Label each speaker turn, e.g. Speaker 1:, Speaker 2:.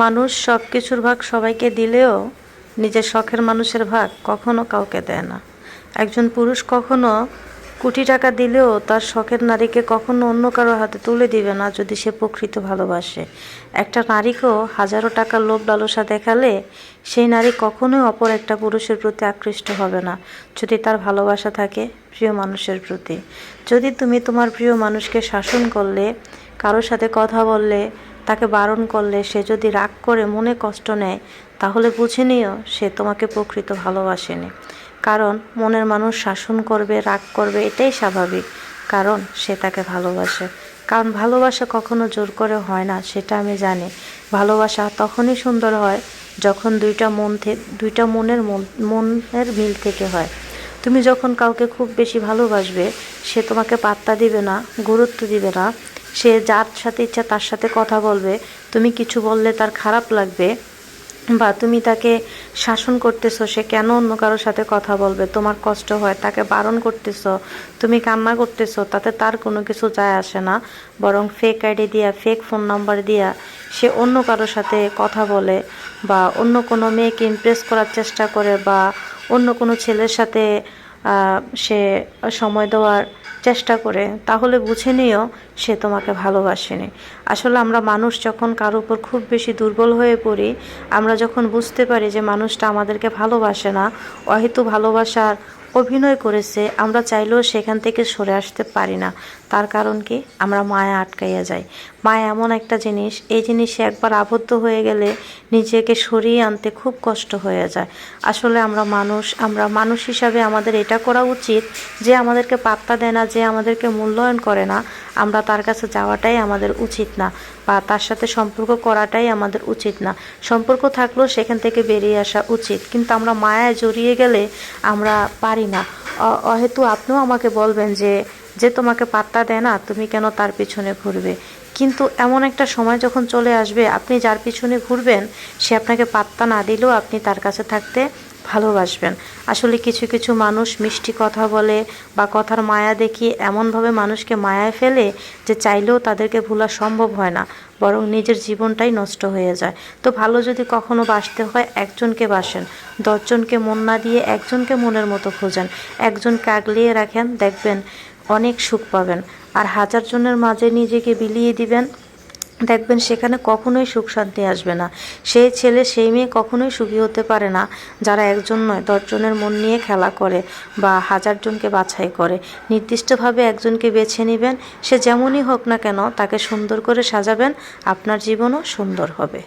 Speaker 1: মানুষ সব কিছুর ভাগ সবাইকে দিলেও নিজের শখের মানুষের ভাগ কখনো কাউকে দেয় না। একজন পুরুষ কখনো কোটি টাকা দিলেও তার শখের নারীকে কখনো অন্য কারো হাতে তুলে দিবে না যদি সে প্রকৃত ভালোবাসে। একটা নারীকেও হাজারো টাকার লোভ লালসা দেখালে সেই নারী কখনোই অপর একটা পুরুষের প্রতি আকৃষ্ট হবে না যদি তার ভালোবাসা থাকে প্রিয় মানুষের প্রতি। যদি তুমি তোমার প্রিয় মানুষকে শাসন করলে, কারোর সাথে কথা বললে, তাকে বারণ করলে সে যদি রাগ করে মনে কষ্ট নেয়, তাহলে বুঝে নিও সে তোমাকে প্রকৃত ভালোবাসেনি। কারণ মনের মানুষ শাসন করবে, রাগ করবে, এটাই স্বাভাবিক, কারণ সে তাকে ভালোবাসে। কারণ ভালোবাসা কখনো জোর করে হয় না, সেটা আমি জানি। ভালোবাসা তখনই সুন্দর হয় যখন দুইটা মনের মিল থেকে হয়। তুমি যখন কাউকে খুব বেশি ভালোবাসবে, সে তোমাকে পাত্তা দিবে না, গুরুত্ব দিবে না, সে যার সাথে ইচ্ছা তার সাথে কথা বলবে, তুমি কিছু বললে তার খারাপ লাগবে, বা তুমি তাকে শাসন করতেছো সে কেন অন্য কারোর সাথে কথা বলবে, তোমার কষ্ট হয়, তাকে বারণ করতেছো, তুমি কান্না করতেছো, তাতে তার কোনো কিছু যায় আসে না। বরং ফেক আইডি দিয়া, ফেক ফোন নাম্বার দিয়া সে অন্য কারোর সাথে কথা বলে, বা অন্য কোনো মেয়েকে ইমপ্রেস করার চেষ্টা করে, বা অন্য কোনো ছেলের সাথে সে সময় দেওয়ার চেষ্টা করে, তাহলে বুঝে নিও সে তোমাকে ভালোবাসেনি। আসলে আমরা মানুষ যখন কারোর উপর খুব বেশি দুর্বল হয়ে পড়ি, আমরা যখন বুঝতে পারি যে মানুষটা আমাদেরকে ভালোবাসে না, অহেতু ভালোবাসার অভিনয় করেছে, আমরা চাইলেও সেখান থেকে সরে আসতে পারি না। তার কারণ কি? আমরা মায়া আটকাইয়া যাই। মায়া এমন একটা জিনিস, এই জিনিসে একবার আবদ্ধ হয়ে গেলে নিজেকে সরিয়ে আনতে খুব কষ্ট হয়ে যায়। আসলে আমরা মানুষ হিসাবে আমাদের এটা করা উচিত, যে আমাদেরকে পাত্তা দেয় না, যে আমাদেরকে মূল্যায়ন করে না, আমরা তার কাছে যাওয়াটাই আমাদের উচিত না, বা তার সাথে সম্পর্ক করাটাই আমাদের উচিত না। সম্পর্ক থাকলেও সেখান থেকে বেরিয়ে আসা উচিত, কিন্তু আমরা মায়ায় জড়িয়ে গেলে আমরা পারি না। অহেতু আপনিও আমাকে বলবেন যে তোমাকে পাত্তা দেয় না, তুমি কেন তার পিছনে ঘুরবে? কিন্তু এমন একটা সময় যখন চলে আসবে, আপনি যার পিছনে ঘুরবেন সে আপনাকে পাত্তা না দিলেও আপনি তার কাছে থাকতে ভালোবাসবেন। আসলে কিছু কিছু মানুষ মিষ্টি কথা বলে বা কথার মায়া দেখিয়ে এমনভাবে মানুষকে মায়ায় ফেলে যে চাইলেও তাদেরকে ভোলা সম্ভব হয় না, বরং নিজের জীবনটাই নষ্ট হয়ে যায়। তো ভালো যদি কখনো বাসতে হয়, একজনকে বাসেন, 10 জনকে মন না দিয়ে একজনকে মনের মতো খোঁজেন, একজনকে আগলিয়ে রাখেন, দেখবেন অনেক সুখ পাবেন। আর 1000 জনের মাঝে নিজেকে বিলিয়ে দিবেন, দেখবেন সেখানে কখনোই সুখ শান্তি আসবে না। সেই ছেলে সেই মেয়ে কখনোই সুখী হতে পারে না যারা একজন নয় 10 জনের মন নিয়ে খেলা করে বা 1000 জনকে বাছাই করে। নির্দিষ্টভাবে একজনকে বেছে নেবেন, সে যেমনই হোক না কেন তাকে সুন্দর করে সাজাবেন, আপনার জীবনও সুন্দর হবে।